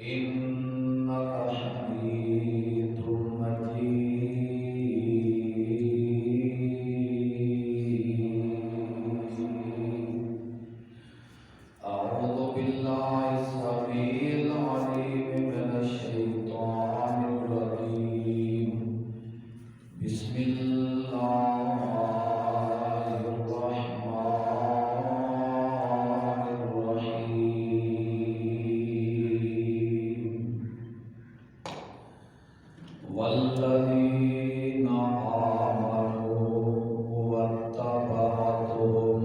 إنك حميد مجيد. أعوذ بالله السميع العليم من الشيطان الرجيم. بسم الله الرحمن الرحيم. والذين آمنوا واتبعتهم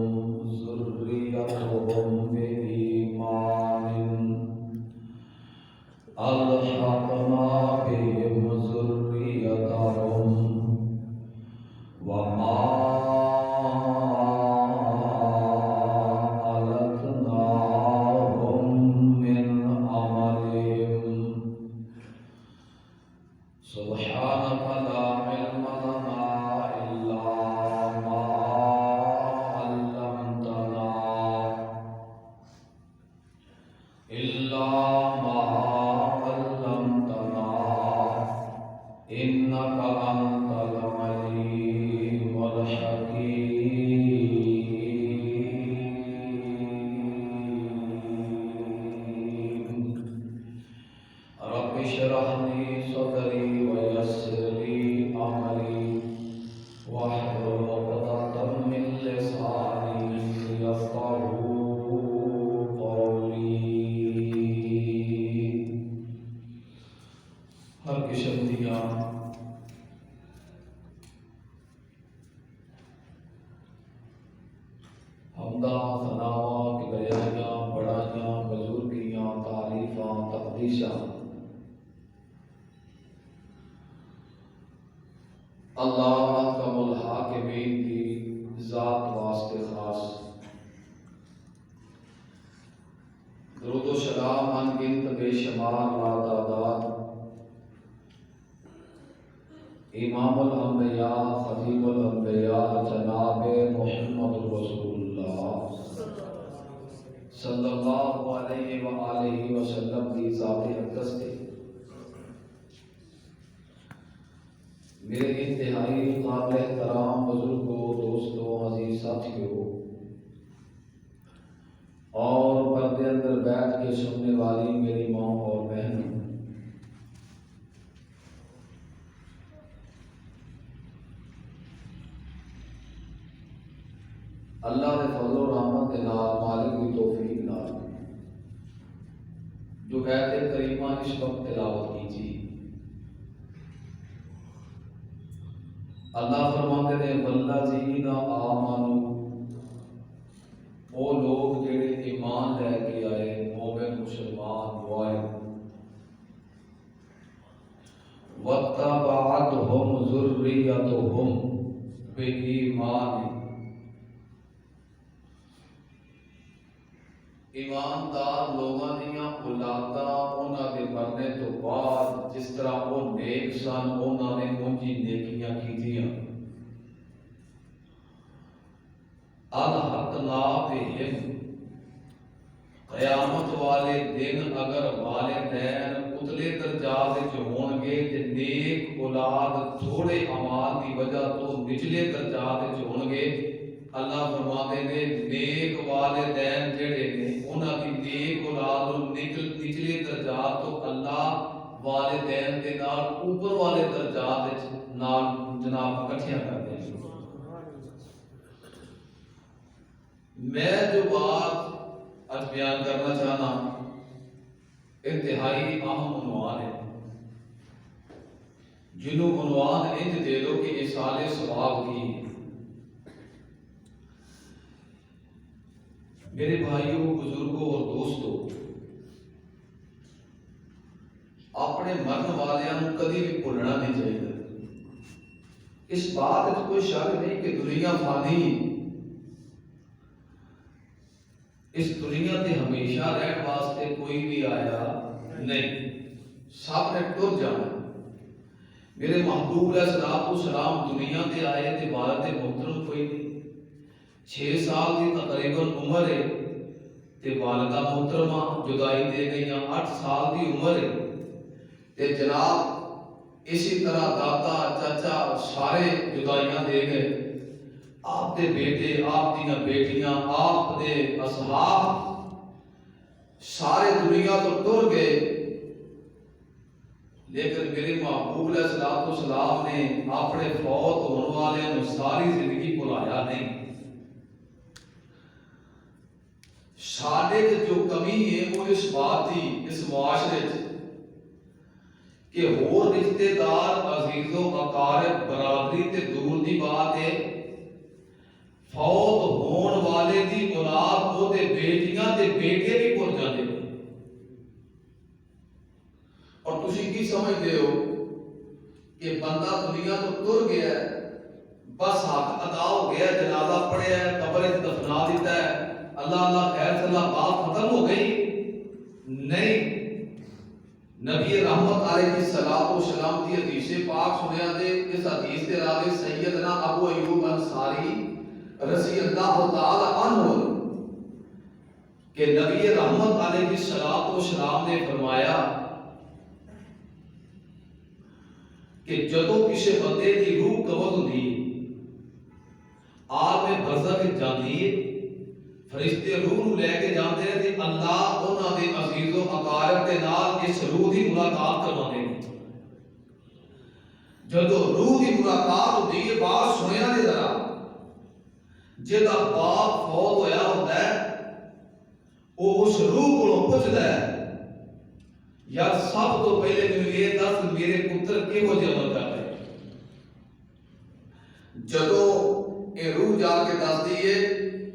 ذريتهم بإيمان ألحقنا بهم ذريتهم وما ألتناهم من عملهم. سبحانك لا علم لنا إلا ما علمتنا إنك أنت العليم الحكيم. رب اشرح لي صدري ويسر لي أمري واحلل عقدة من لساني يفقهوا قولي. ہر قسم دیاں حمداں ثناواں کبریائیاں بڑائیاں بزرگیاں تعریفاں تقدیساں اللہ محکم الحاکمین کی ذات واسطے خاص. درود و سلام ان گنت بے شمار لاتعداد امام الانبیاء خطیب الانبیاء جناب محمد رسول اللہ صلی اللہ علیہ وآلہ وسلم کی ذات اقدس تھی. میرے انتہائی قابل احترام بزرگوں، دوستوں، عزیز ساتھیوں اور پردے اندر بیٹھ کے سننے والی میری ماں اور بہنوں، اللہ نے فضل و رحمت کے نال مالک کی توفیق نال جو آیت کریمہ اس وقت تلاوت کیجیے. اللہ فرماتے ہیں والذین آمنوا، وہ لوگ جڑے ایمان لے کے آئے، مومن مسلمان ہوئے. واتبعتهم ذریتهم بإیمان، ایماندار لوگاں دیاں اولاداں انہاں دے مرنے تو بعد جس طرح وہ نیک سن انہاں نے اونجی نیکیاں کیتیاں. الحقنا بہم، قیامت والے دن اگر والدین اتلے درجات وچ ہون گے تے نیک اولاد تھوڑے اعمال دی وجہ تو نچلے درجات وچ ہون گے. اللہ فرماتے نے نیک والدین جڑے نے انہاں دی نیک اولاد نچلے درجات تو اللہ والدین دے نال اوپر والے درجات وچ نال جناب اکٹھیاں کر دے. میں جو بات آج بیان کرنا چاہنا انتہائی اہم عنوان ہے، جنوں عنوان انج دے دو کہ اصال ثواب کی. میرے بھائیوں، بزرگوں اور دوستوں، اپنے مرن والیاں کدی بھی بھولنا نہیں چاہیے. اس بات میں کوئی شک نہیں کہ دنیا فانی، اس دنیا تے ہمیشہ رہن واسطے کوئی بھی آیا نہیں، سب نے ٹر جانا. میرے محبوب علیہ السلام دنیا تے آئے تے والد محترم کوئی نہیں. 6 سال کی تقریباً عمر ہے تے والدہ محترمہ جدائی دے گئیاں 8 سال دی عمر ہے تے جناب اسی طرح دادا چاچا سارے جدائیاں دے گئے آپ دے بیٹے آپ دیاں بیٹیاں آپ دے اصحاب سارے دنیا تو ٹر گئے لیکن میرے محبوب علیہ السلام نے اپنے فوت ہونے والے ساری زندگی بھلایا نہیں ساڈے جو کمی ہے وہ اس بات کی اس معاشرے کہ ہور رشتے دار عزیز و اقارب برادری تے دور دی بات ہے فوت ہون والے دی اولاد وہ تے بیٹیاں تے بیٹے بھی بھول جاندے نے اور تسی کی سمجھتے ہو کہ بندہ دنیا تو ٹر گیا ہے بس حق ادا ہو گیا جنازہ پڑھیا ہے قبر وچ دفنا دیتا ہے اللہ اللہ خیر صلی اللہ بات ختم ہو گئی نہیں نبی رحمت علیہ السلام کی حدیث پاک سنیا دے اس حدیث دے راوی سیدنا ابو ایوب انصاری رضی اللہ تعالی عنہ کہ نبی رحمت علیہ السلام نے فرمایا کہ جدوں کسی بندے کی روح قبض ہوندی عالم برزخ جاندی ہے فرشتے روح نو لے کے جاندے ہیں تے اللہ انہاں دے عزیز و اقارب دے نال اس روح دی ملاقات کرواندے ہیں جدوں روح دی ملاقات ہوندی ہے بات سنیا دے ذرا جدا باپ فوت ہویا ہوندا ہے وہ اس روح کولوں پوچھدا ہے یار سب تو پہلے مینوں یہ دس میرے پتر کیہو جہا عمل کر رہے جدوں اے روح جا کے دسدی ہے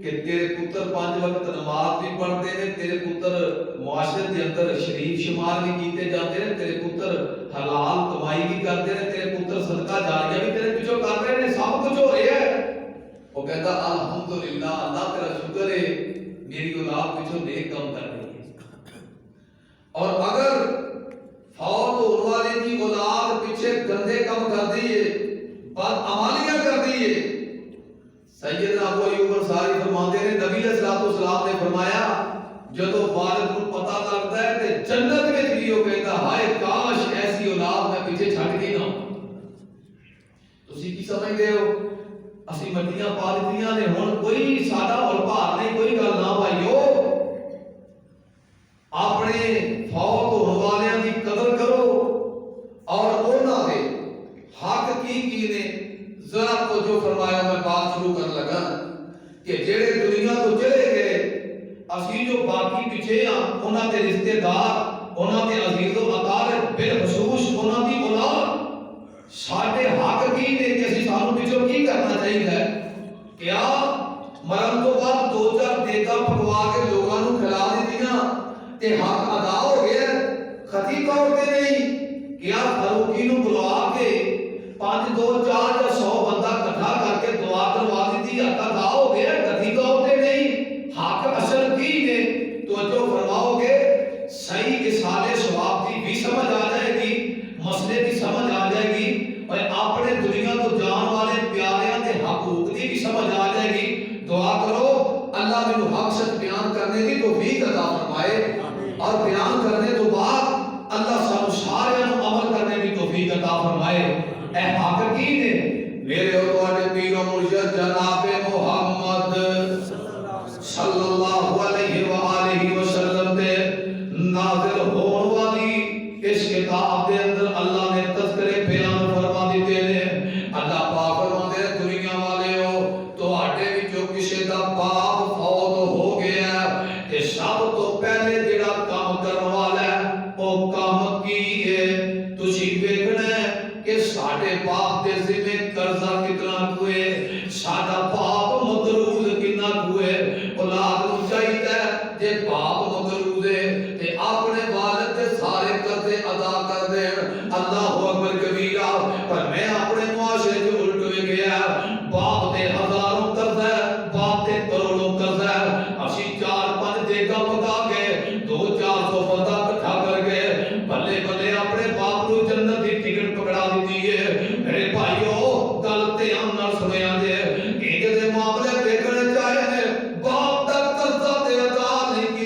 کہ تیرے پتر 5 وقت نماز بھی پڑھتے ہیں تیرے پتر معاشرے کے اندر شریف شمار بھی کیتے جاتے ہیں تیرے پتر حلال کمائی بھی کرتے ہیں تیرے پتر صدقہ جاریہ بھی تیرے پیچھے کر رہے ہیں سب کچھ ہو رہا ہے وہ کہتا الحمدللہ اللہ تیرا شکر ہے میری اولاد پیچھے نیک کام کر رہی ہے اور اگر فوت ہونے والے کی اولاد پیچھے گندے کام کر دی ہے بد عمالیاں کر دی ہے سیدنا ابو ایوب انصاری فرماتے ہیں نبی علیہ السلام نے فرمایا جدوں والد کو پتہ لگتا ہے کہ جنت میں بھی وہ کہتا ہائے کاش ایسی اولاد میں پیچھے چھڈ کے نہ تسی کی سمجھتے ہو اسی مٹیاں پا دتیاں نے ہن کوئی سادہ اور بھار نہیں کوئی گل نہ بھائیو اپنے فوت ہونے والوں کی قدر کرو اور انہاں دے حق کی نے ذرا کو جو فرمایا میں بات شروع کرنے لگا کہ جڑے دنیا تو چلے گئے اسی جو باقی پیچھے ہاں انہاں دے رشتہ دار انہاں دے عزیز و اقارب بالخصوص انہاں دی اولاد ساڈے حق کی نے کہ اسی سانوں پیچھے کی کرنا چاہیے کیا مرن تو بعد 2-4 دیگا پکوا کے لوگاں نوں کھلا دتیاں تے حق ادا ہو گیا خطی طور تے نہیں کیا فاروقی نوں بلوا کے 5 2 4 یا 100 بندہ اکٹھا کر کے دعا کروا دی حق ادا ہو گیا کتھی طور تے نہیں حق اصل کی نے توجہ فرماؤ گے صحیح اصالے ثواب کی بھی سمجھ آ جائے گی مسئلے کی سمجھ آ جائے گی اور اپنے دنیا تو جان والے پیاریاں دے حقوق کی بھی سمجھ آ جائے گی دعا کرو اللہ میں حق سچ بیان کرنے کی توفیق عطا فرمائے اور بیان کرنے تو بعد اللہ سب سارے عمل کرنے کی توفیق عطا فرمائے اے حق کی نے میرے اور تواڈے پیر و مرشد جناب محمد صلی اللہ علیہ وآلہ وسلم تے نازل ہون والی اس کتاب دے اندر اللہ نے تذکرے بیان فرما دیتے نے اللہ پاک فرماتے ہیں دنیا والے ہو تواڈے وچوں کسے دا باپ فوت ہو گیا تے سب تو پہلے جڑا کام کرن والا ہے او کام کی ہے تسی ویکھنا کہ ساڈے باپ دے ذمہ قرضہ کتنا ہوئے ساڈا باپ مقروض کتنا ہوئے اولاد نوں چاہیے جے باپ مقروض ہے تے اپنے والد دے سارے قرضے ادا کر دین اللہ اکبر کبیرہ پر میں اپنے معاشرے جو الٹ ہوئے گیا باپ دے ہزاروں قرضہ ہے باپ دے کروڑوں قرضہ ہے اسی 4-5 دیگا پکا کے 200-400 بندہ اکٹھا کر کے بلے بلے اپنے باپ کو جنت دی ٹکٹ پکڑا دیتی ہے میرے بھائیو گل تے ہم نہ سنیا دے کہ دے معاملے دیکھنے چاہے نے باپ تک قرضہ تے ادا نہیں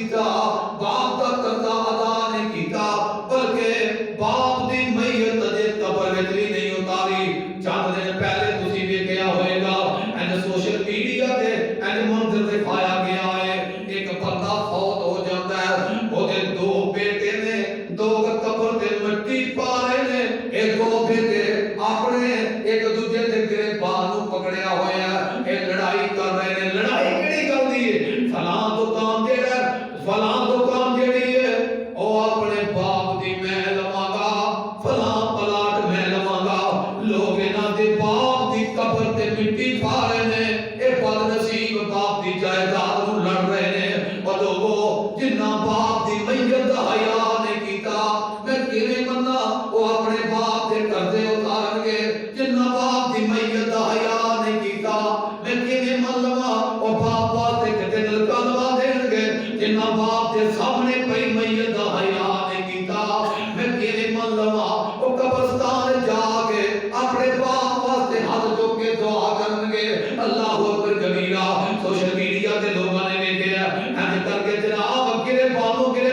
میں کیویں مننا وہ اپنے باپ دے قرضے اتارن گے جنہ باپ دی میت دا حیا نہیں کیتا میں کیویں من لواں وہ باپ واسطے کتے نلکا لوا دین گے جنہ باپ دے سامنے پئی میت دا حیا نہیں کیتا میں کیویں من لواں وہ قبرستان جا کے اپنے باپ واسطے ہاتھ چوک کے دعا کرن گے اللہ اکبر کبیرہ سوشل میڈیا تے لوگاں نے ویکھیا اج کر کے جناب گرے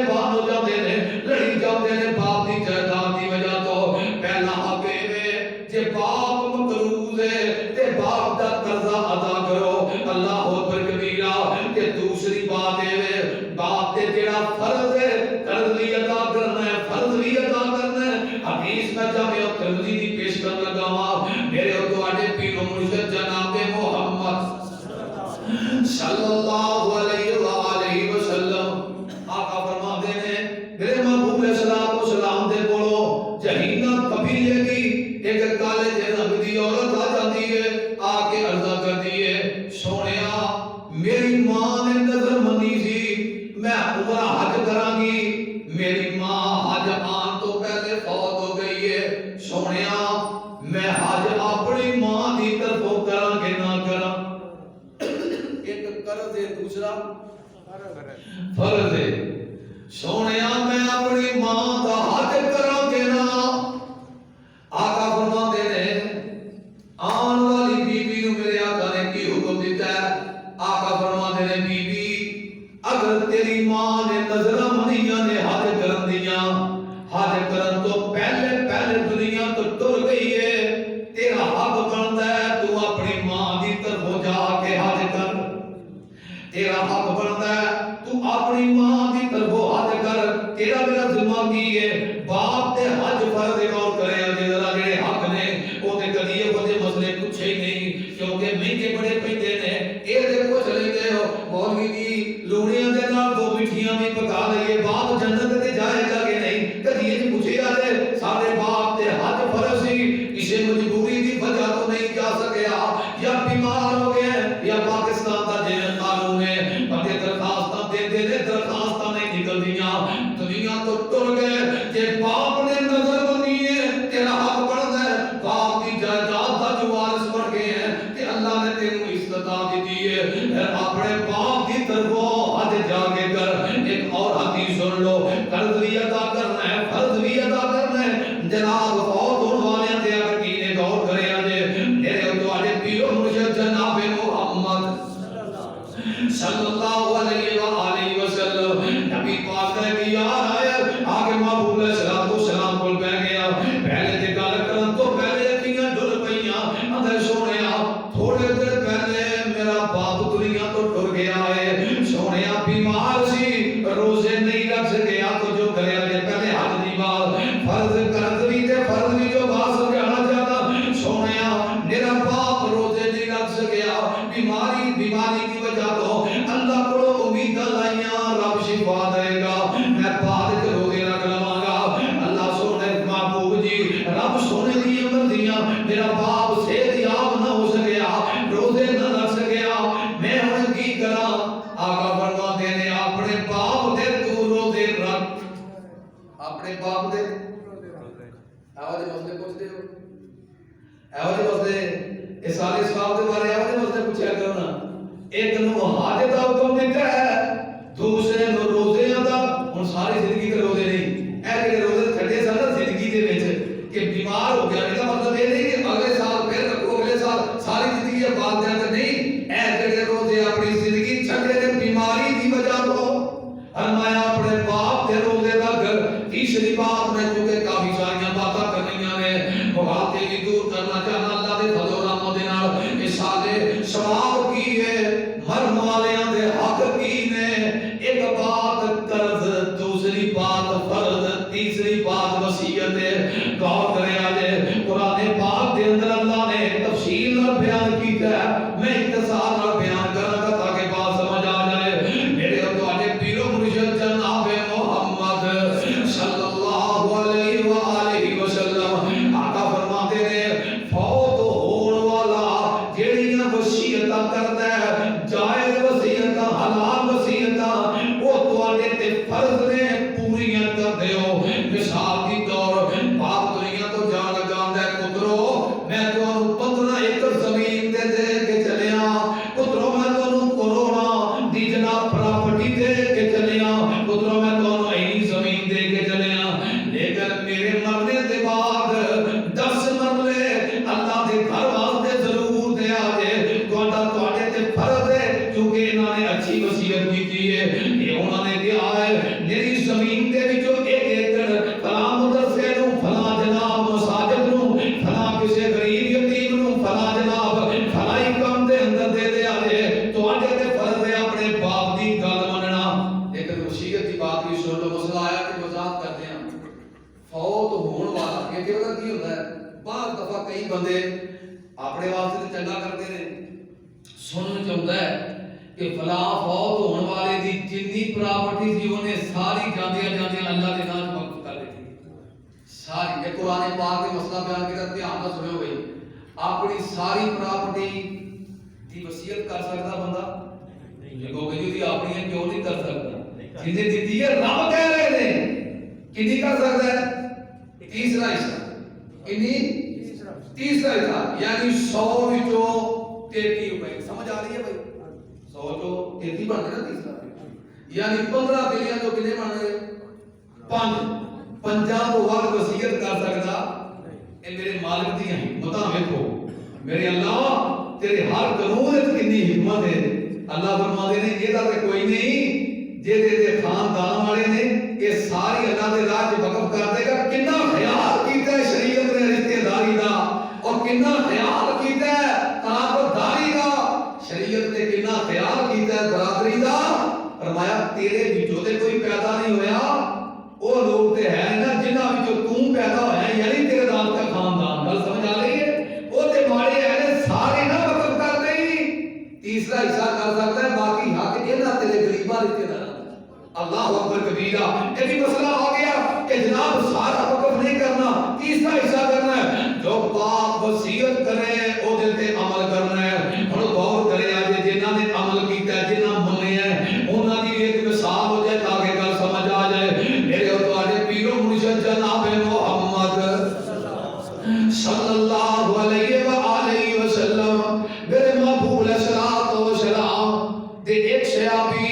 بانو جاندے نے لڑی جاندے نے باپ دی جائیداد دی وجہ تو پہلا حق اے جے باپ مقروض ہے تے باپ دا قرضہ ادا کرو اللہ اکبر کبیرہ تے دوسری بات اے باپ تے جڑا فرض ہے قرض بھی ادا کرنا ہے فرض بھی ادا کرنا ہے حدیث میں جامع ترمذی دی پیش کرن لگا ہاں میرے اور تواڈے پیر و مرشد جناب محمد صلی اللہ علیہ وآلہ وسلم آقا فرماتے ہیں میرے محبوب علیہ السلام دے کولو جہینہ قبیلے کی ایک کالے جے رنگ دی عورت آ جاتی ہے آ کے عرض کرتی ہے سونیا میری ماں نے نظر منی سی میں عمرہ حج کراں گی میری ماں حج آن تو پہلے فوت ہو گئی ہے سونیا میں حج اپنی ماں دی طرفوں کراں کہ نہ کراں ایک قرض ہے دوسرا فرض ہے سونیا میں اپنی ماں دا حج کراں کہ نہ آقا فرماتے ہیں آن والی بی بی نو میرے آقا نے کی حکم دیتا ہے آقا فرماتے ہیں بی بی اگر تیری ماں نے نظرہ منیاں نے حج کرن دیاں حج کرن تو پہلے دنیا تو ٹر گئی ہے تیرا حق بنتا ہے تو اپنی ماں دی طرف جا کے حج کر تیرا حق بنتا ہے تو اپنی ماں دی طرف حج کر تیرا میرا ذمہ کی ہے باپ تے حج فرض غور کرے ذرا جڑے حق نے او تے کدی یہ وجہ مسئلے پوچھے ہی نہیں کیونکہ مہنگے بڑے پیندے نے اے دیکھو چلے گئے ہو مولوی جی لوڑیاں دے نال دو مٹھیاں بھی پکا لئیے باپ جنت تے جائے گا کہ نہیں کدی یہ پوچھے جاتے سارے باپ تے حج فرض سی اسے مجبوری دی وجہ تو نہیں جا سکیا یا بیمار ہو گئے یا پاکستان دا جن قانون ہے بندے درخواستاں دے درخواستاں نہیں نکل دیاں دنیا تو ٹر گئے کہ باپ نے نظر بنی ہے تیرا حق بنتا ہے باپ کی جائیداد دا جو وارث بن گئے ہیں کہ اللہ نے تینوں استطاعت دی ہے اپنے باپ کی طرفوں حج جا کے کر ایک اور حدیث سن لو قرض بھی ادا کرنا ہے فرض بھی ادا کرنا ہے جناب فوت ہونے والے تے اگر کینے غور کرے اجے میرے تواڈے پیر و مرشد جناب محمد صلی اللہ علیہ وآلہ وسلم نبی پاک نے کہ یار آیا آگے محبوب علیہ السلام کول بیٹھ گیا پہلے تے گل کرن تو پہلے اکھیاں ڈل پئیاں اندر سونیا تھوڑے دیر پہلے میرا باپ دنیا تو ٹر گیا ہے سونیا بیمار سی روزے نہیں رکھ سکیا تو جو کرے اجے پہلے حج دی بات فرض قرض بھی تے فرض بھی جو بات سمجھانا چاہتا سونیا میرا باپ روزے نہیں رکھ سکیا بیماری کی وجہ تو اللہ کو امید لائیاں رب شفا دے گا میں بعد کے روزے رکھ لواں گا اللہ سونے محبوب جی رب سونے دی مرضیاں میرا باپ صحت یاب نہ ہو سکیا روزے نہ رکھ سکیا میں ہن کی کراں آقا فرماتے نے اپنے باپ دے تو روزے رکھ اپنے باپ دے آواز مسئلے پوچھتے ہو آواز مسئلے اس سارے اسباب دے بارے آواز مسئلے پوچھا کرو نا ایک نو حج دا حکم دیتا ہے دوسرے نو روزے دا ہن ساری زندگی دے روزے نہیں اے جڑے روزے چھڈے سن زندگی دے وچ کہ بیمار ہو گیا اس دا مطلب یہ نہیں کہ اگلے سال پھر رکھو اگلے سال ساری زندگی بعد دے نہیں اے جڑے روزے اپنی زندگی چھڈے تے بیماری دی وجہ تو فرمایا اپنے باپ دے روزے رکھ تیسری بات میں کیونکہ کافی ساری باتاں کرنیاں نے مغالطے بھی دور کرنا چاہنا اللہ دے فضل و رحمت دے نال اس سال ثواب کی ہے مرن والیاں دے حق کی نے ایک بات قرض دوسری بات فرض تیسری بات وصیت ہے غور کرے آجے قرآن پاک دے اندر اللہ نے تفصیل اور بیان کیتا ہے میں اختصار اور بیان کرنا گا تاکہ بات سمجھ آ جائے میرے اور تو آجے پیر و مرشد جناب محمد صلی اللہ علیہ وآلہ وسلم آقا فرماتے ہیں فوت ہون والا جیڑیاں وصیتاں کرتا ہے جائز وصیتاں حلال وصیتاں وہ تواڈے تے فرض نے پوریاں کر دیو مثال میرے مرنے دے بعد 10 مرلے اللہ دے گھر واسطے ضرور دے آجے تواڈے تے فرض ہے کیونکہ انہاں نے اچھی وصیت کیتی ہے یہ انہاں نے کہا ہے میری زمین دے وچوں 1 ایکڑ فلاں مدرسے نوں فلاں جناب مساجد نوں فلاں کسے غریب یتیم نوں فلاں جناب فلائی کام دے اندر دے دے آجے تواڈے تے فرض ہے اپنے باپ دی گل مننا لیکن وصیت دی بات بھی سن لو مسئلہ آیا کہ وضاحت کرتے ہیں فوت ہون والا یہ کہ پتہ کی ہوتا ہے بعض دفعہ کئی بندے اپنے واسطے تے چنگا کرتے ہیں سنن چاہتا ہے کہ فلاں فوت ہون والے دی جنی پراپرٹی سی انہیں ساری جاندیاں اللہ کے نام وقف کر دیتی ساری یہ قرآن پاک کے مسئلہ بیان کیتا دھیان نال سنو بھائی اپنی ساری پراپرٹی دی وصیت کر سکتا بندہ جو کہ دی اپنی ہے کیوں نہیں کر سکتا جنہیں دیتی ہے رب کہہ رہے ہیں کتنی کر سکتا ہے تیسرا حصہ کنی تیسرا حصہ یعنی 100 وچوں 33 روپے سمجھ آ رہی ہے بھائی 100 چوں 33 بن گیا نا تیسرا یعنی 15 دلیاں جو کتنے بن گئے 5 تو ود وصیت کر سکتا اے میرے مالک دی حکمتاں ویکھو میرے اللہ تیرے ہر قانون وچ کتنی حکمت ہے اللہ فرماتے ہیں یہ تے کوئی نہیں جے دے خاندان والے نے یہ ساری اللہ دے راہ وچ وقف کر دے گا کتنا خیال کیتا ہے شریعت نے رشتہ داری دا اور کتنا خیال کیتا ہے تعلقداری دا شریعت نے کتنا خیال کیتا ہے برادری دا فرمایا تیرے وچوں تے کوئی پیدا نہیں ہویا وہ لوگ تے ہے نا جنہاں وچوں تو پیدا ہویا یعنی تیرے نال کا خاندان گل سمجھ آ رہی ہے وہ تے ماڑے ہے سارے نہ وقف کر دئی تیسرا حصہ کر سکتا ہے باقی حق انہاں تیرے غریباں رشتہ دار اللہ اکبر کبیرہ یہ بھی مسئلہ آ گیا کہ جناب سارا وقف نہیں کرنا تیسرا حصہ کرنا ہے جو باپ وصیت کرے او دے تے عمل کرنا ہے ہن غور کرے آج جنہاں نے عمل کیتا ہے جنہاں مننے ہیں انہاں دی ایک مثال ہو جائے تاکہ گل سمجھ آ جائے میرے اور تواڈے پیرو مرشد جناب محمد صلی اللہ علیہ وآلہ وسلم میرے محبوب علیہ الصلوۃ والسلام دے ایک صحابی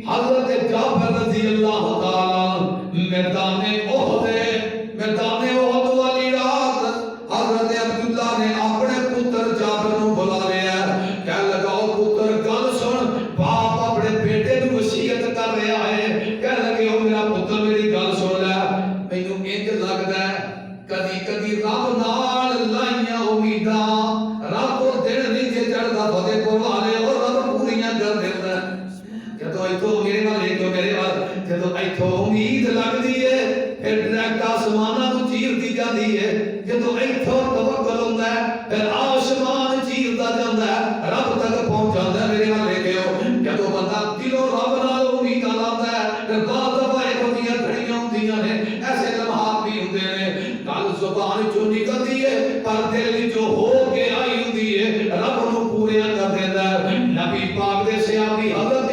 حضرت جابر رضی اللہ تعالی میدان احد والی رات حضرت عبداللہ نے اپنے پتر جابر نو بلا لیا کہنے لگا او پتر گل سن باپ اپنے بیٹے نو وصیت کر رہا ہے کہنے لگے او میرا پتر میری گل سن لے مینوں انج لگدا ہے کدی کدی رب نال لائیاں امیداں رب کو دن نہیں جے چڑھدا فتح پور والے اور رب پوریاں کر دیندا جدو ایتھوں میرے نال ایک میرے وال جدو ایتھوں امید لگدی ہے پھر ڈائریکٹ آسماناں نوں چیرتی جاندی ہے جدو ایتھوں توکل ہوندا ہے پھر آسمان چیردا جاندا ہے رب تک پہنچ جاندا ہے میرے نال لے کے جدو بندہ دلوں رب نال امید لاندا ہے پھر بعد دفعہ ہوندیاں کھڑیاں ہوندیاں نے ایسے لمحات بھی ہوندے نے گل زبان چوں نکلدی ہے پر دل وچوں ہو کے آئی ہوندی ہے رب نوں پوریاں کر دیندا ہے نبی پاک دے صحابی حضرت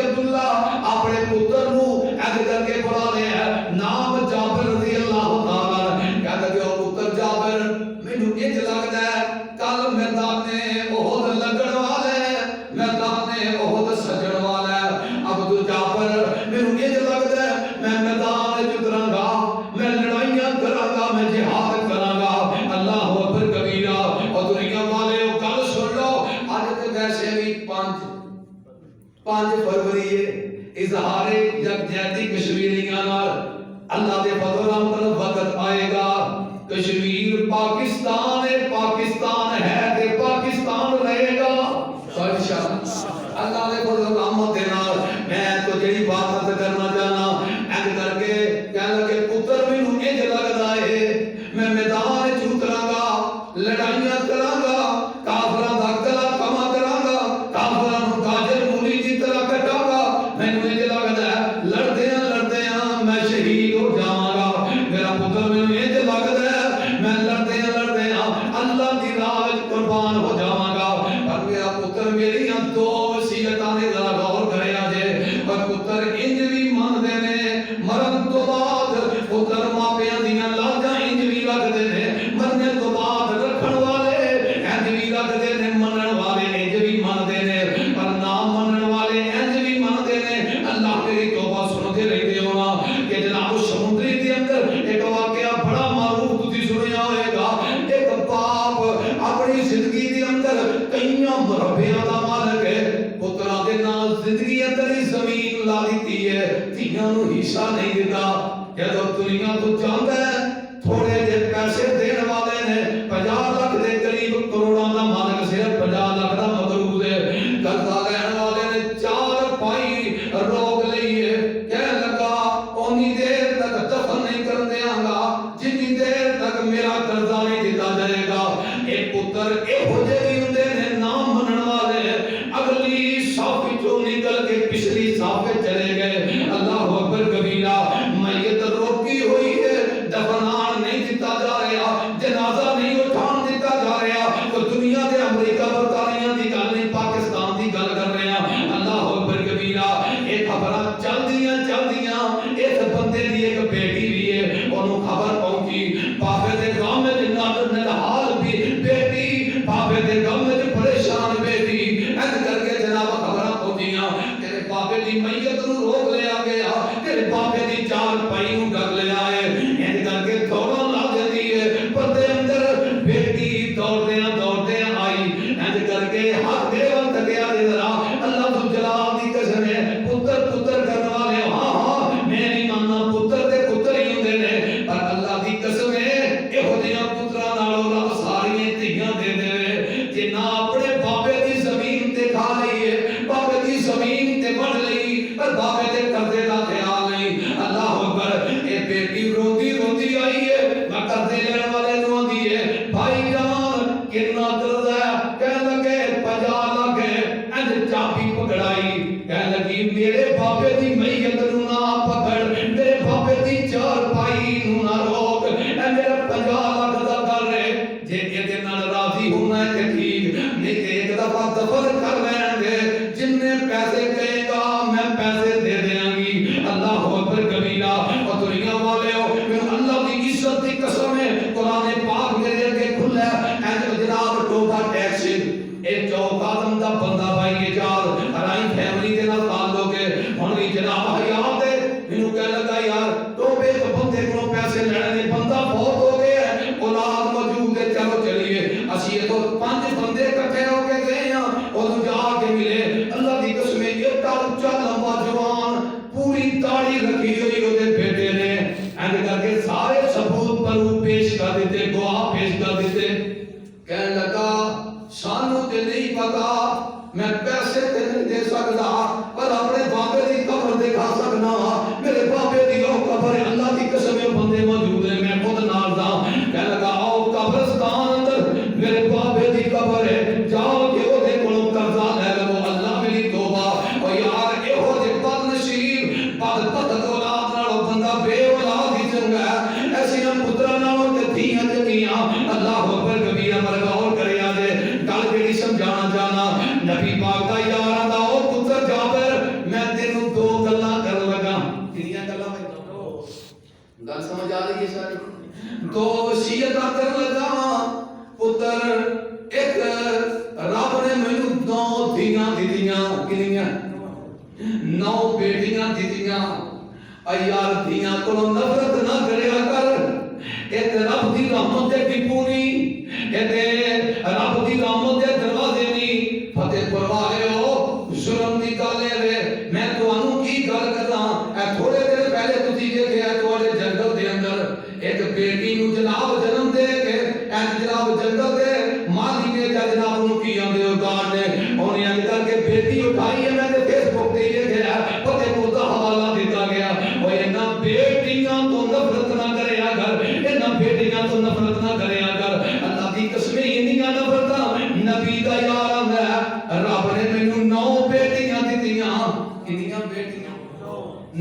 اپنے پتر نو ایسے کر کے بلا لیا نام جابر رضی اللہ تعالی کہتا کہ او پتر جابر مینوں انج لگدا ہے کل میدان احد لگن والا ہے میدان احد سجن والا ہے اب جابر مینوں انج لگدا ہے میں میدان وچ اتراں گا میں لڑائیاں کراں گا میں جہاد کراں گا اللہ اکبر کبیرہ اور دنیا والے گل سن لو اج تے ویسے بھی 5 فروری ہے اظہار یکجہتی کشمیریاں نال اللہ دے فضل و رحمت نال وقت آئے گا کشمیر پاکستان ہے پاکستان ہے تے پاکستان رہے گا انشاءاللہ اللہ دے فضل و رحمت دے نال میں تو جڑی بات کرنا چاہنا ایک کر کے کہنے لگے پتر مینوں انج لگدا ہے میں میدان وچ اتراں گا لڑائیاں کراں گا کافراں دا گلا کما کراں گا کافراں نوں کاجر مولی دی طرح کٹاں گا مینوں انج لگدا ہے لڑدیاں میں شہید ہو جاواں گا میرا پتر مینوں انج لگدا ہے میں لڑدیاں اللہ دی راہ وچ قربان ہو جاواں گا پر میرا پتر میریاں 2 وصیتاں نے ذرا غور کریا جے پر پتر انج بھی مندے نے مرن تو بعد پتر ماپیاں دیاں لاجاں انج بھی رکھدے نے مرنے تو بعد رکھن والے انج بھی رکھدے نے منن والے انج بھی مندے نے پر نہ منن والے انج بھی مندے نے اللہ تیری توبہ سن کے رہتے ہونا کہ جناب سمندری دے اندر ایک واقعہ بڑا بابے دے غم وچ نال بھی بیٹی بابے دے غم وچ پریشان بیٹی ایسے کر کے جناب خبراں پہنچیاں تیرے بابے دی میت نوں روک لیا گیا تیرے بابے دی چار پائی نوں ڈگ لیا ہے ایسے کر کے دوڑن لگ جاتی ہے پردے اندر بیٹی دوڑدیاں آئی ایسے کر کے ہاتھ دے وقت گیا ذرا اللہ ذو جلال دی قسم ہے پتر کرنے والے ہاں میں نہیں ماننا پتر دے پتر ہی ہوندے نے پر اللہ دی قسم ہے ਇਹੋ ਜਿਹੀਆਂ ਪੁੱਤਰਾਂ ਨਾਲੋਂ ਰੱਬ ਸਾਰੀਆਂ ਧੀਆਂ ਦੇ ਦੇਵੇ ਜੇ ਨਾ ਆਪਣੇ ਬਾਬੇ ਦੀ ਜ਼ਮੀਨ ਤੇ ਖਾ ਲਈਏ ਬਾਬੇ ਦੀ ਜ਼ਮੀਨ ਤੇ ਵੜ ਲਈ ਪਰ ਬਾਬੇ ਦੇ ਕਰਜ਼ੇ ਦਾ ਖਿਆਲ ਨਹੀਂ ਅੱਲਾਹੁ ਅਕਬਰ ਇਹ ਬੇਟੀ ਰੋਂਦੀ ਆਈ ਹੈ ਮੈਂ ਕਰਜ਼ੇ ਲੈਣ ਵਾਲੇ ਨੂੰ ਆਂਦੀ ਹੈ ਭਾਈ ਜਾਨ ਕਿੰਨਾ ਕਰਜ਼ਾ ਕਹਿਣ ਲੱਗੇ 50 ਲੱਖ ਇੰਜ ਚਾਬੀ ਪਕੜਾਈ ਕਹਿਣ ਲੱਗੀ ਮੇਰੇ ਬਾਬੇ ਦੀ ਮਈਤ ਨੂੰ ਨਾ ਪਕੜ ਮੇਰੇ ਬਾਬੇ ਦੀ ਚਾਰ ਪਾਈ ਨੂੰ ਨਾ ਰੋਕ ਇਹ ਮੇਰਾ 50 ਲੱਖ ਦਾ ਕਰ ਹੈ ਜੇ ਇਹਦੇ ਨਾਲ ਰਾਜ਼ੀ ਹੋਣਾ ਹੈ ਤੇ ਠੀਕ ਨਹੀਂ ਤੇ ਇੱਕ ਦਫਾ ਦਫਨ ਕਰ ਲੈਣ ਦੇ ਜਿੰਨੇ ਪੈਸੇ ਕਹੇਗਾ ਮੈਂ ਪੈਸੇ ਦੇ ਦੇਵਾਂਗੀ ਅੱਲਾਹੁ ਅਕਬਰ ਕਬੀਰਾ ਉਹ ਦੁਨੀਆ ਵਾਲਿਓ ਮੈਨੂੰ ਅੱਲਾਹ ਦੀ ਇੱਜ਼ਤ ਦੀ ਕਸਮ ਹੈ ਕੁਰਾਨ ਪਾਕ ਮੇਰੇ ਅੱਗੇ ਖੁੱਲਾ ਹੈ ਜਨਾਬ ਟੋਬਾ ਟੈਕਸ ਇਹ 14 ਆਦਮ ਦਾ ਬੰਦਾ ਭਾਈ ਇਜਾਜ਼ ਹਰਾਈ ਫੈਮਿਲੀ ਦੇ ਨਾਲ ਤਾਲੁਕ ਹੈ ਹੁਣ ਵੀ ਜਨਾਬ ਹਯਾਤ ਹੈ ਮੈਨੂੰ ਕਹਿ ਲੱਗਾ ਯਾਰ ਟੋਬੇ ਤੋਂ ਬੰਦੇ ਕੋਲੋਂ ਪੈਸੇ ਲੈਣੇ ਨੇ ਬੰਦਾ ਬਹੁਤ ਹੋ ਗਿਆ ਔਲਾਦ ਮੌਜੂਦ ਹੈ ਚਲੋ ਚਲੀਏ ਅਸੀਂ ਇਹ ਤੋਂ 5 ਬੰਦੇ ਇਕੱਠੇ ਹੋ ਕੇ ਗਏ ਹਾਂ ਉਹਨੂੰ ਜਾ ਕੇ ਮਿਲੇ ਅੱਲਾਹ ਦੀ ਕਸਮ ਏਡਾ ਉੱਚਾ ਲੰਬਾ ਜਵਾਨ ਪੂਰੀ ਦਾੜੀ ਰੱਖੀ ਹੋਈ ਉਹਦੇ ਬੇਟੇ ਨੇ ਇੰਜ ਕਰਕੇ ਸਾਰੇ ਸਬੂਤ ਪਰੂ ਪੇਸ਼ ਕਰ ਦਿੱਤੇ ਗਵਾਹ ਪੇਸ਼ ਕਰ ਦਿੱਤੇ ਕਹਿਣ ਲੱਗਾ ਸਾਨੂੰ ਤੇ ਨਹੀਂ ਪਤਾ ਮੈਂ ਪੈਸੇ ਤੇ ਨਹੀਂ ਦੇ ਸਕਦਾ ਪਰ ਆਪਣੇ ਬਾਬੇ ਦੀ ਕਬਰ ਦਿਖਾ ਸਕਦਾ ਮੇਰੇ ਬਾਬੇ ਦੀ ਉਹ ਕਬਰ ਹੈ ਅੱਲਾਹ ਦੀ ਕਸਮ ਇਹ ਬੰਦੇ ਮੌਜੂਦ ਨੇ ਮੈਂ ਖੁਦ ਨਾਲ ਦਾ ਕਹਿ ਲਗਾ ਆਓ ਕਬਰਸਤਾਨ ਅੰਦਰ ਮੇਰੇ ਬਾਬੇ ਦੀ ਕਬਰ ਹੈ ਜਾਓ ਕਿ ਉਹਦੇ ਕੋਲੋਂ ਕਰਜ਼ਾ ਲੈ ਲਵੋ ਅੱਲਾਹ ਮੇਰੀ ਤੋਬਾ ਉਹ ਯਾਰ ਇਹੋ ਜਿਹੇ ਬਦਨਸੀਬ ਬਦਬਖਤ ਔਲਾਦ ਨਾਲੋਂ ਬੰਦਾ ਬੇਔਲਾਦ ਹੀ ਚੰਗਾ ਐਸੀਆਂ ਪੁੱਤਰਾਂ ਨਾਲੋਂ ਤੇ ਧੀਆਂ ਚੰਗੀਆਂ ਅੱਲਾਹੁ ਅਕਬਰ ਕਬੀਰਾ ਪਰ ਗੌਰ ਕਰਿਆ ਜੇ ਗੱਲ ਜਿਹੜੀ ਸਮਝਾਣਾ ਚਾਹਨਾ ਨਬੀ ਪਾਕ ਦਾ ਯਾਰਾਂ ਦਾ ਉਹ ਪੁੱਤਰ ਜਾਬਰ ਮੈਂ ਤੈਨੂੰ ਦੋ ਗੱਲਾਂ ਕਰਨ ਲੱਗਾ ਕਿੰਨੀਆਂ ਗੱਲਾਂ ਮੈਂ ਗੱਲ ਸਮਝ ਆ ਰਹੀ ਹੈ ਸਾਰੀ ਦੋ ਵਸੀਅਤਾਂ ਕਰਨ ਲੱਗਾ ਪੁੱਤਰ ਇੱਕ ਰੱਬ ਨੇ ਮੈਨੂੰ 9 ਧੀਆਂ ਦਿੱਤੀਆਂ ਕਿੰਨੀਆਂ 9 ਬੇਟੀਆਂ ਦਿੱਤੀਆਂ ਆ ਯਾਰ ਧੀਆਂ ਕੋਲੋਂ ਨਫ਼ਰਤ ਨਾ ਕਰਿਆ ਕਰ ਇਹ ਰੱਬ ਦੀ ਰਹਿਮਤ ਦੇ ਪੂਰੀ ਇਹ ਰੱਬ ਦੀ ਰਹਿਮਤ ਦੇ ਦਰਵਾਜ਼ੇ ਨਹੀਂ ਫਤਿਹਪੁਰ ਵਾਲਿਓ ਜ਼ੁਲਮ ਦੀ ਗੱਲ ਹੈ ਮੈਂ ਤੁਹਾਨੂੰ ਕੀ ਗੱਲ ਕਰਾਂ ਇਹ ਥੋੜੇ ਦਿਨ ਪਹਿਲੇ ਤੁਸੀਂ ਦੇਖਿਆ ਤੁਹਾਡੇ ਜੰਗਲ ਦੇ ਅੰਦਰ ਇੱਕ ਬੇਟੀ ਨੂੰ ਜਨਾਬ ਜਨਮ ਦੇ ਕੇ ਇਹ ਜਨਾਬ ਜੰਗਲ ਦੇ ਮਾਲੀ ਨੇ ਜਨਾਬ ਨੂੰ ਕੀ ਆਂਦੇ ਹੋ ਗਾਰਡ ਨੇ ਉਹਨੇ ਅੰਦਰ ਕਰਕੇ ਬੇਟੀ ਉਠਾਈ ਹੈ ਮੈਂ ਤੇ ਫੇਸਬੁੱਕ ਤੇ ਦੇਖਿਆ ਫਤਿਹਪੁਰ ਦਾ ਹਵਾਲਾ ਦਿੱਤਾ ਗਿਆ ਉਹ ਇਹਨਾਂ ਬੇਟੀਆਂ ਤੋਂ ਨਫ਼ਰਤ ਨਾ ਕਰਿਆ ਕਰ ਇਹਨਾਂ ਬੇਟੀਆਂ ਤੋਂ ਨਫ਼ਰਤ ਨਾ ਕਰਿਆ ਕਰ ਅੱਲਾਹ ਦੀ ਕਸਮ ਇੰਨੀਆਂ ਨਫ਼ਰਤਾਂ ਨਬੀ ਦਾ ਯਾਰ ਆਂਦਾ ਰੱਬ ਨੇ ਮੈਨੂੰ 9 ਬੇਟੀਆਂ ਦਿੱਤੀਆਂ ਕਿੰਨੀਆਂ ਬੇਟੀਆਂ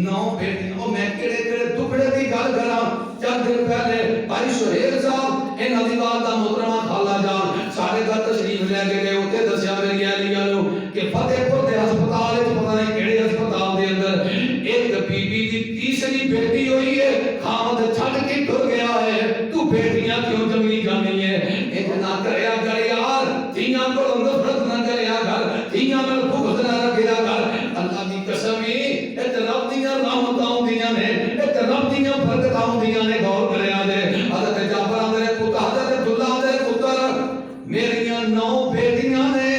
9 ਬੇਟੀਆਂ ਉਹ ਮੈਂ ਕਿਹੜੇ ਟੁਕੜੇ ਦੀ ਗੱਲ ਕਰਾਂ ਚੰਦ ਦਿਨ ਪਹਿਲੇ ਭਾਈ ਸੁਹੇਲ ਸਾਹਿਬ ਇਹਨਾਂ ਦੀ ਬਾਤ ਦਾ ਮੁਹਤਰਮਾ ਖਾਲਾ ਜਾਨ ਸਾਡੇ ਘਰ ਤਸ਼ਰੀਫ ਲੈ ਕੇ ਗਏ ਉੱਥੇ ਦੱਸਿਆ ਮੇਰੀ ਅਹਲੀਆ ਨੂੰ ਕਿ ਫਤਿਹਪੁਰ ਦੇ ਹਸਪਤਾਲ ਵਿੱਚ ਪਤਾ ਨਹੀਂ ਕਿਹੜੇ ਹਸਪਤਾਲ ਦੇ ਅੰਦਰ ਇੱਕ ਬੀਬੀ ਦੀ ਤੀਸਰੀ ਬੇਟੀ ਹੋਈ ਹੈ ਖਾਮਦ ਛੱਡ ਕੇ ਟੁਰ ਗਿਆ ਹੈ ਤੂੰ ਬੇਟੀਆਂ ਕਿਉਂ ਜੰਮੀ ਜਾਣੀ ਹੈ ਇਹ ਨਾ ਕਰਿਆ ਕਰ ਯਾਰ ਧੀਆਂ ਕੋਲੋਂ ਨਫ਼ਰਤ ਨਾ ਕਰਿਆ ਕਰ ਧੀਆਂ ਨਾਲ ਭੁਗਤ ਨਾ ਰੱਖਿਆ ਕਰ ਅੱਲਾਹ ਦੀ ਕਸਮ ਇਹ ਰੱਬ ਦੀਆਂ ਰਹਿਮਤਾਂ ਹੁੰਦੀਆਂ ਨੇ ਇਹ ਰੱਬ ਦੀਆਂ ਬਰਕਤਾਂ ਹੁੰਦੀਆਂ ਨੇ ਗੌਰ ਕਰਿਆ ਜੇ ਹਜ਼ਰਤ ਜਾਬਰ ਦੇ ਪੁੱਤ ਹਜ਼ਰਤ ਅਬਦੁੱਲਾ ਦੇ ਪੁੱਤਰ ਮੇਰੀਆਂ 9 ਬੇਟੀਆਂ ਨੇ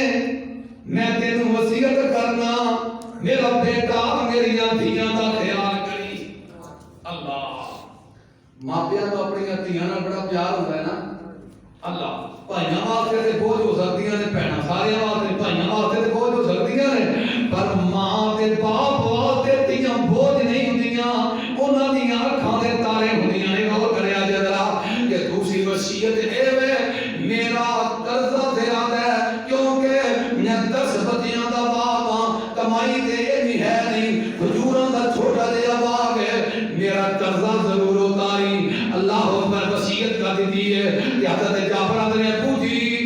ਮੈਂ ਤੈਨੂੰ ਵਸੀਅਤ ਕਰਨਾ ਮੇਰਾ ਬੇਟਾ ਮੇਰੀਆਂ ਧੀਆਂ ਦਾ ਖਿਆਲ ਕਰੀ ਅੱਲਾਹ ਮਾਪਿਆਂ ਨੂੰ ਆਪਣੀਆਂ ਧੀਆਂ ਨਾਲ ਬੜਾ ਪਿਆਰ ਹੁੰਦਾ ਹੈ ਨਾ ਅੱਲਾਹ ਭਾਈਆਂ ਵਾਸਤੇ ਤੇ ਬੋਝ ਹੋ ਸਕਦੀਆਂ ਨੇ ਭੈਣਾਂ ਸਾਰਿਆਂ ਵਾਸਤੇ ਭਾਈਆਂ ਵਾਸਤੇ ਤੇ ਬੋਝ ਹੋ ਸਕਦੀਆਂ ਨੇ ਪਰ ਮਾਂ ਤੇ ਬਾਪ ਵਾਸਤੇ ਧੀਆਂ ਬੋਝ ਨਹੀਂ ਹੁੰਦੀਆਂ ਉਹਨਾਂ ਦੀਆਂ ਅੱਖਾਂ ਦੇ ਤਾਰੇ ਹੁੰਦੀਆਂ ਨੇ ਗੌਰ ਕਰਿਆ ਜਰਾ ਕਿ ਦੂਸਰੀ ਵਸੀਅਤ ਇਹ ਵੇ ਮੇਰਾ ਕਰਜ਼ਾ ਜ਼ਿਆਦਾ ਹੈ ਕਿਉਂਕਿ ਮੈਂ 10 ਬੱਚਿਆਂ ਦਾ ਬਾਪ ਹਾਂ ਕਮਾਈ ਤੇ ਇਹ ਨਹੀਂ ਹੈ ਨਹੀਂ ਹਜ਼ੂਰਾਂ ਦਾ ਛੋਟਾ ਜਿਹਾ ਬਾਗ ਹੈ ਮੇਰਾ ਕਰਜ਼ਾ ਜ਼ਰੂਰ ਉਤਾਰੀ ਅੱਲਾਹੁ ਅਕਬਰ ਵਸੀਅਤ ਕਰ ਦਿੱਤੀ ਹੈ ਕਿ ਹਜ਼ਰਤ ਜਾਬਰ ਨੇ ਅਬੂ ਜੀ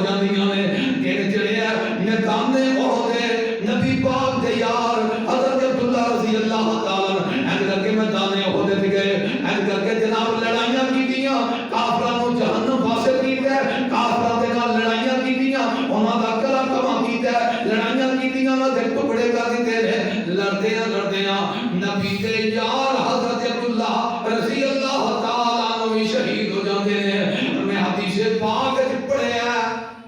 ہو جاندیاں نے کہ جڑے میدان احد نبی پاک دے یار حضرت عبداللہ رضی اللہ تعالی عنہ کر کے میدان احد تے گئے کر کے جناب لڑائیاں کیتیاں کافراں نوں جہنم واسطے کیتا ہے کافراں دے نال لڑائیاں کیتیاں انہاں دا کلا کما کیتا ہے لڑائیاں کیتیاں انہاں دے ٹکڑے کر دتے نے لڑدیاں نبی دے یار حضرت عبداللہ رضی اللہ تعالی عنہ بھی شہید ہو جاندے نے میں حدیث پاک وچ پڑھیا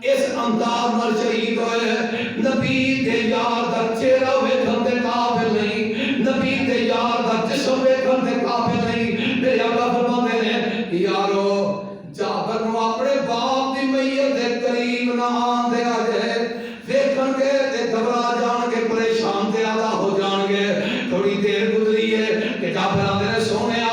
اس انداز نال شہید ہوئے نبی دے یار دا چہرہ ویکھن دے قابل نہیں نبی دے یار دا جسم ویکھن دے قابل نہیں میرے آقا فرماندے نے یارو جابر نو اپنے باپ دی میت دے قریب نہ آن دیا جے ویکھن گے تے گھبرا جان کے پریشان تے آدھا ہو جان گے تھوڑی دیر گزری ہے کہ جابر آدھے نے سونیا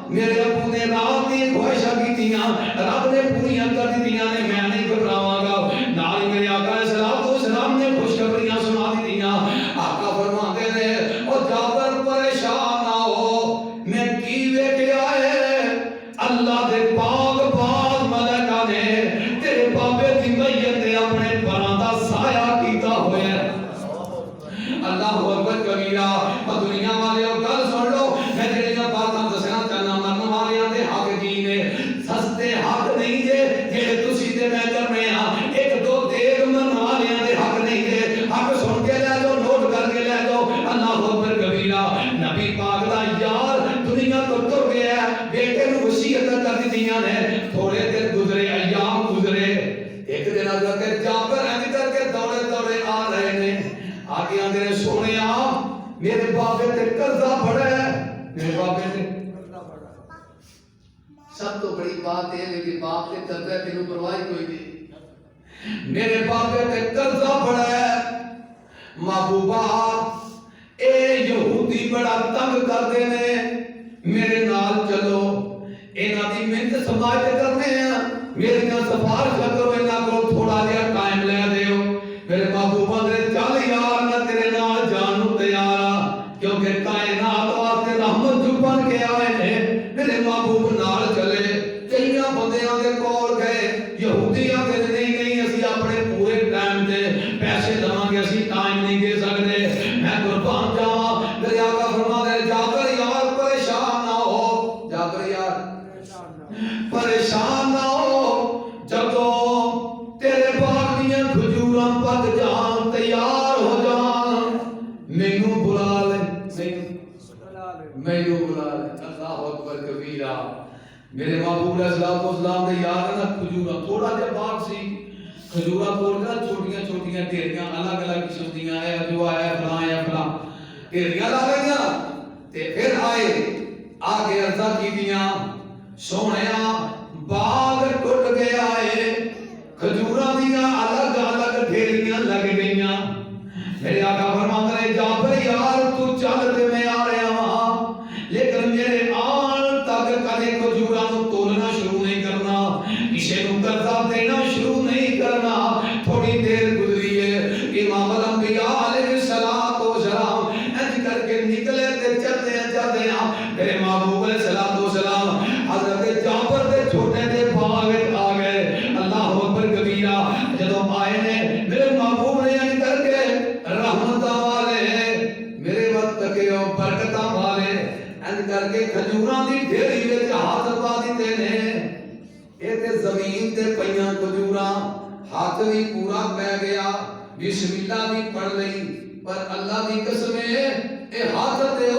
میرے ابو نے رات دی خواہشاں کیتیاں رب نے پوریاں کر دتیاں نے میں نہیں گھبراواں گا نال ہی میرے آقا علیہ السلام نے خوشخبریاں سنا دتیاں آقا فرماندے نے او جابر پریشان نہ ہو میں کی ویکھیا ہے اللہ دے پاک پاک ملائکہ نے تیرے بابے دی میت تے اپنے پراں دا سایہ کیتا ہویا ہے اللہ اکبر کبیرہ اور دنیا والے گل سن لو میں جڑیاں باتاں دسنا چاہنا مرن والیاں دے حق کی نے سستے حق نہیں جے جڑے تسی تے میں کرنے ہاں ایک دو دیگ مرن والیاں دے حق نہیں جے حق سن کے لے جاؤ نوٹ کر کے لے جاؤ اللہ اکبر کبیرہ نبی پاک دا یار دنیا تو ٹر گیا ہے بیٹے نو وصیت کر دتیاں نے تھوڑے دن گزرے ایام گزرے ایک دن حضرت جابر انج کر کے دوڑے دوڑے آ رہے نے آگے آندے نے سونیا میرے بابے تے قرضہ بڑا ہے میرے بابے تے قرضہ بڑا سب تو بڑی بات ہے لیکن باپ تے قرضہ ہے تینوں پرواہ کوئی نہیں میرے بابے تے قرضہ بڑا ہے محبوبہ اے یہودی بڑا تنگ کردے نے میرے نال چلو انہاں دی محنت سماج کرنے ہیں میری نال سفارش کرو انہاں کو تھوڑا جہا ٹائم لے دیو میرے محبوبہ نے چل یار میں تیرے نال جان نوں تیار ہاں کیونکہ کائنات واسطے رحمت جو بن کے آئے نے میرے محبوب نال چلے کئیاں بندیاں دے کول گئے یہودیاں دے نہیں اسی اپنے پورے ٹائم تے پیسے دواں گے اسی ٹائم نہیں دے سکدے میں قربان جاواں میرے آقا فرماندے جابر یار پریشان نہ ہو جابر یار پریشان نہ ہو جدوں تیرے باغ دیاں کھجوراں پک جان تیار ہو جان مینوں بلا لے مینوں بلا لے اللہ اکبر کبیرہ میرے محبوب علیہ السلام دے یار نا کھجوراں تھوڑا جہا باغ سی کھجوراں کول نا چھوٹیاں چھوٹیاں ڈھیریاں الگ الگ قسم دیاں ہے جو آیا فلاں ڈھیریاں لا لਈਆਂ تے پھر آئے آگے عرضہ کیتیاں سونیا باغ ٹوٹ گیا ہے کھجوراں دیاں الگ الگ ڈھیریاں لگ گئیاں میرے آقا فرماندے نے جابر یار تو چل تے میں آ رہا ہاں لیکن میرے آن تک کدے کھجوراں نوں تولنا شروع نہیں کرنا کسے نوں قرضہ دینا شروع نہیں کرنا تھوڑی دیر گزری ہے امام الانبیاء علیہ السلام انج کر کے نکلے تے چلدے میرے محبوب علیہ السلام حضرت جابر دے چھوٹے دے باغ وچ آ گئے اللہ اکبر کبیرہ جدوں آئے نے میرے محبوب نے انج کر کے رحمتاں والے میرے وقت کے او برکتاں والے انج کر کے کھجوراں دی ڈھیری وچ ہاتھ پا دتے نے اے تے زمین تے پیاں کھجوراں ہاتھ بھی پورا پہ گیا بسم اللہ بھی پڑھ لئی پر اللہ دی قسم اے ہاتھ تے